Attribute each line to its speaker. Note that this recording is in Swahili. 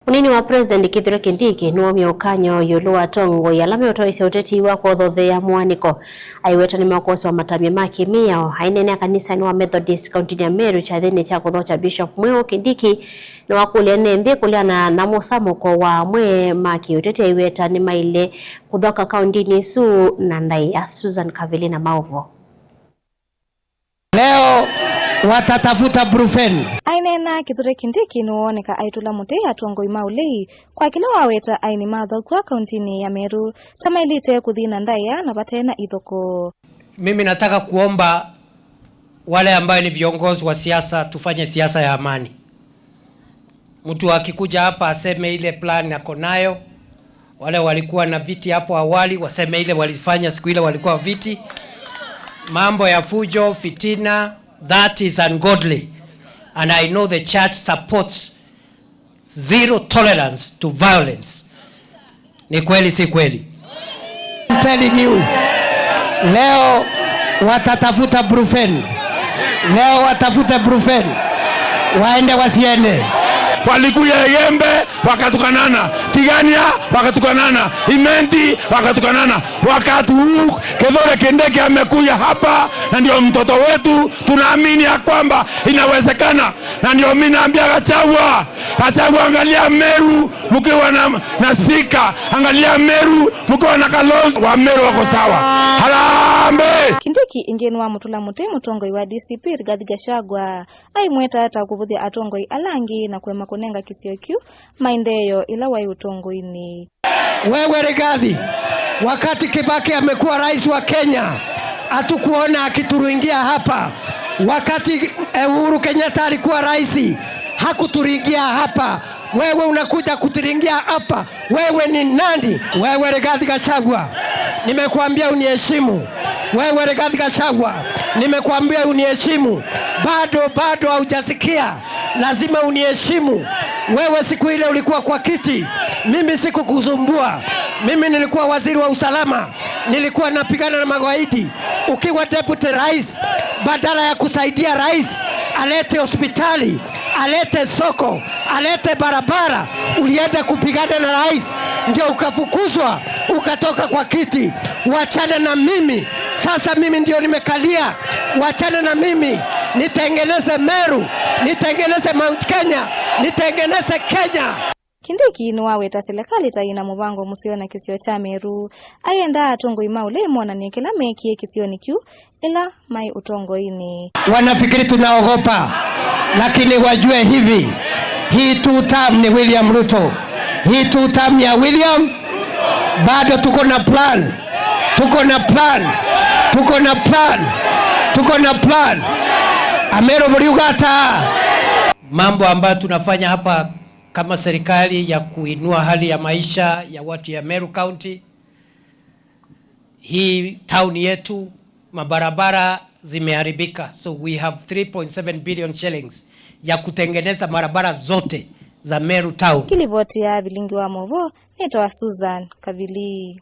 Speaker 1: Munini wa President Kithure Kindiki nuomio kanyo yulu atongo yalame utoisi uteti wa kuothothe ya mwaniko aiweta ni makoso wa matamia maki miyao hainene kanisa ni wa Methodist County ya Meru chathini cha kuthocha Bishop Mweo Kindiki na wakulia nendhi kulia na musamuko wa mwe maki uteti aiweta ni maile kuthoka kaunti nisu na ndaya. Susan Kavilina Mauvo.
Speaker 2: Leo watatafuta brufen.
Speaker 3: Ainena Kithure Kindiki nuoneka aitula mute atongo imaulei kwa kila waweta aini madha kwa kauntini ya Meru tamailite kuthina ndaya na batena ithoko.
Speaker 2: Mimi nataka kuomba wale ambayo ni viongozi wa siasa tufanye siasa ya amani. Mtu akikuja hapa aseme ile plan yako nayo. Wale walikuwa na viti hapo awali waseme ile walifanya siku ile walikuwa viti. Mambo ya fujo, fitina, that is ungodly. And I know the church supports zero tolerance to violence. Ni kweli si kweli? I'm telling you, leo watatafuta brufen. Leo watafuta brufen. Waende wasiende.
Speaker 4: Walikuya Yembe wakatukanana, Tigania wakatukanana, Imenti wakatukanana. Wakati huu Kithure Kindiki amekuja hapa na ndio mtoto wetu, tunaamini ya kwamba inawezekana. Na ndio mimi naambia Gachagua, angalia Meru mkiwa na speaker, angalia Meru mkiwa na Kalonzo, wa Meru wako sawa. Harambe.
Speaker 3: Kindiki ingenwa mutula mute mutongo wa DCP Rigathi Gachagua aimweta hata kuvuthia atongo alangi na kwema kunenga kisiokyu maindeyo ila wai utongo ini.
Speaker 2: Wewe Rigathi, wakati Kibaki amekuwa rais wa Kenya hatukuona akituringia hapa. Wakati Uhuru Kenyatta alikuwa rais hakuturingia hapa. Wewe unakuja kuturingia hapa. Wewe ni nani? Wewe Rigathi Gachagua, nimekuambia uniheshimu. Wewe Rigathi Gachagua, nimekuambia uniheshimu. Bado haujasikia. Lazima uniheshimu. Wewe siku ile ulikuwa kwa kiti, mimi sikukuzumbua. Mimi nilikuwa waziri wa usalama, nilikuwa napigana na magaidi. Ukiwa deputy rais, badala ya kusaidia rais alete hospitali, alete soko, alete barabara, ulienda kupigana na rais, ndio ukafukuzwa, ukatoka kwa kiti. Wachana na mimi. Sasa mimi ndio nimekalia. Wachana na mimi. Nitengeneze Meru, nitengeneze Mount Kenya, nitengeneze Kenya.
Speaker 3: Kindiki nuwaweta serikali taina mubango musio na kisio cha Meru ayenda atongo imaule mwana nikela mekie kisio nikyu ila mai utongo ini.
Speaker 2: Wanafikiri tunaogopa, lakini wajue hivi, hii 2 term ni William Ruto. Hii 2 term ya William bado tuko na plan. Tuko na plan. Amero Muriugata. Mambo ambayo tunafanya hapa kama serikali ya kuinua hali ya maisha ya watu ya Meru County. Hii town yetu mabarabara zimeharibika. So we have 3.7 billion shillings ya kutengeneza barabara zote za Meru town.
Speaker 3: Kilivoti ya bilingi wa Movo, nitoa Susan Kavili.